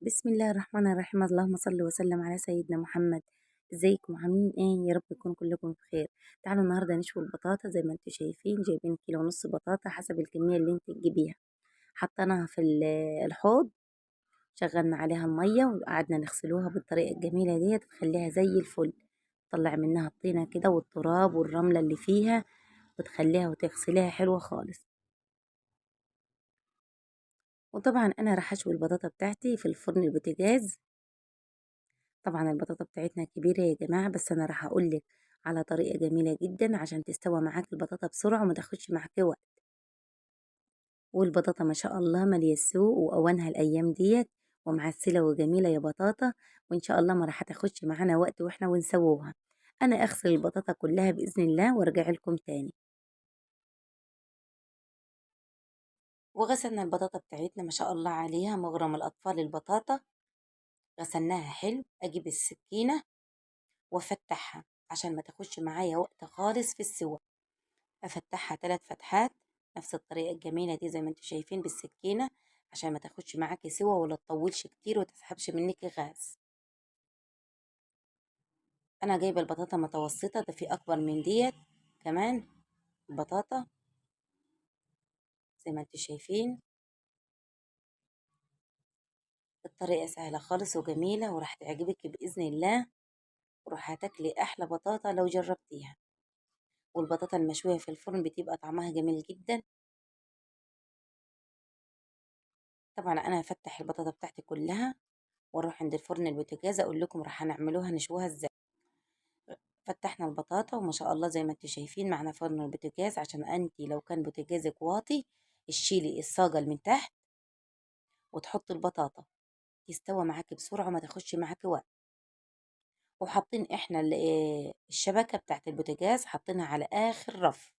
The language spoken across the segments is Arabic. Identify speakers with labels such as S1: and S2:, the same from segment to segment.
S1: بسم الله الرحمن الرحيم، اللهم صل وسلم على سيدنا محمد. ازيكم عاملين ايه؟ يا رب يكون كلكم بخير. تعالوا النهارده نشوي البطاطا زي ما انتم شايفين، جايبين كيلو ونص بطاطا حسب الكميه اللي انت تجيبيها. حطيناها في الحوض، شغلنا عليها الميه وقعدنا نغسلوها بالطريقه الجميله ديت تخليها زي الفل. طلع منها الطينه كده والتراب والرمله اللي فيها، وتخليها وتغسليها حلوه خالص. وطبعا انا راح اشوي البطاطا بتاعتي في الفرن البوتاجاز. طبعا البطاطا بتاعتنا كبيرة يا جماعة، بس أنا راح أقولك على طريقة جميلة جدا عشان تستوى معاك البطاطا بسرعة وما تاخدش معاك وقت. والبطاطا ما شاء الله مالية السوق وأوانها الأيام ديت، ومعسلة وجميلة يا بطاطا. وإن شاء الله ما راح تاخدش معانا وقت وإحنا ونسووها. أنا أغسل البطاطا كلها بإذن الله وأرجع لكم تاني. وغسلنا البطاطا بتاعتنا ما شاء الله عليها مغرم الأطفال البطاطا. غسلناها حلو، أجيب السكينة وأفتحها عشان ما تاخدش معايا وقت خالص في السوا. افتحها 3 فتحات، نفس الطريقة الجميلة دي زي ما انتم شايفين بالسكينة، عشان ما تاخدش معاكي سوا ولا تطولش كتير وتسحبش منك غاز. انا جايبة البطاطا متوسطة، ده في اكبر من ديت كمان. البطاطا زي ما انتم شايفين، الطريقة سهلة خالص وجميلة وراح تعجبك بإذن الله، وراح هتاكلي احلى بطاطا لو جربتيها. والبطاطا المشوية في الفرن بتبقى طعمها جميل جدا. طبعا انا هفتح البطاطا بتاعتي كلها واروح عند الفرن البوتاجاز اقول لكم راح نعملوها نشوها ازاي. فتحنا البطاطا وما شاء الله زي ما انتوا شايفين معنا فرن البوتاجاز، عشان انتي لو كان بوتاجازك واطي تشيلي الصاجة من تحت وتحطي البطاطا تستوى معاكي بسرعة وما تاخدش معاكي وقت. وحاطين احنا الشبكة بتاعت البوتاجاز حاطينها على اخر رف،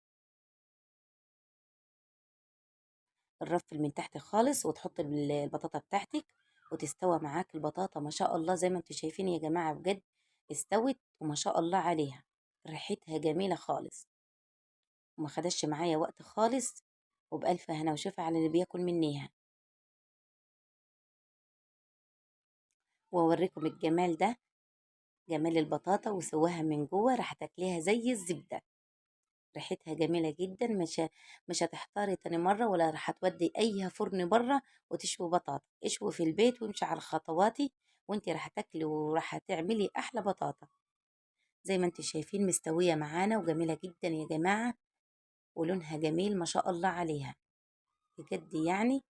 S1: الرف اللي من تحت خالص، وتحطي البطاطا بتاعتك وتستوى معاك البطاطا ما شاء الله زي ما انتوا شايفين يا جماعة. بجد استوت وما شاء الله عليها، ريحتها جميلة خالص وما خدش معايا وقت خالص. وبألف هنا وشفا على اللي بياكل منيها. واوريكم الجمال ده، جمال البطاطا وسواها من جوه راح تاكليها زي الزبدة. ريحتها جميلة جدا، مش هتحتاري تاني مرة ولا راح تودي اي فرن بره وتشوي بطاطا. اشوي في البيت وامشي على خطواتي وانت راح تاكلي وراح تعملي احلى بطاطا. زي ما انت شايفين مستوية معانا وجميلة جدا يا جماعة، ولونها جميل ما شاء الله عليها بجد يعني،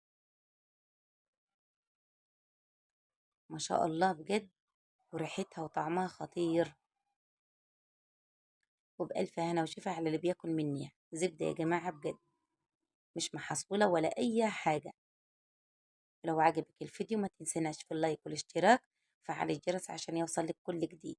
S1: ما شاء الله بجد. وريحتها وطعمها خطير. وبألف هنا وشفا على اللي بياكل مني. زبدة يا جماعة بجد، مش محصولة ولا أي حاجة. لو عجبك الفيديو ما تنسناش في اللايك والاشتراك، فعل الجرس عشان يوصلك كل جديد.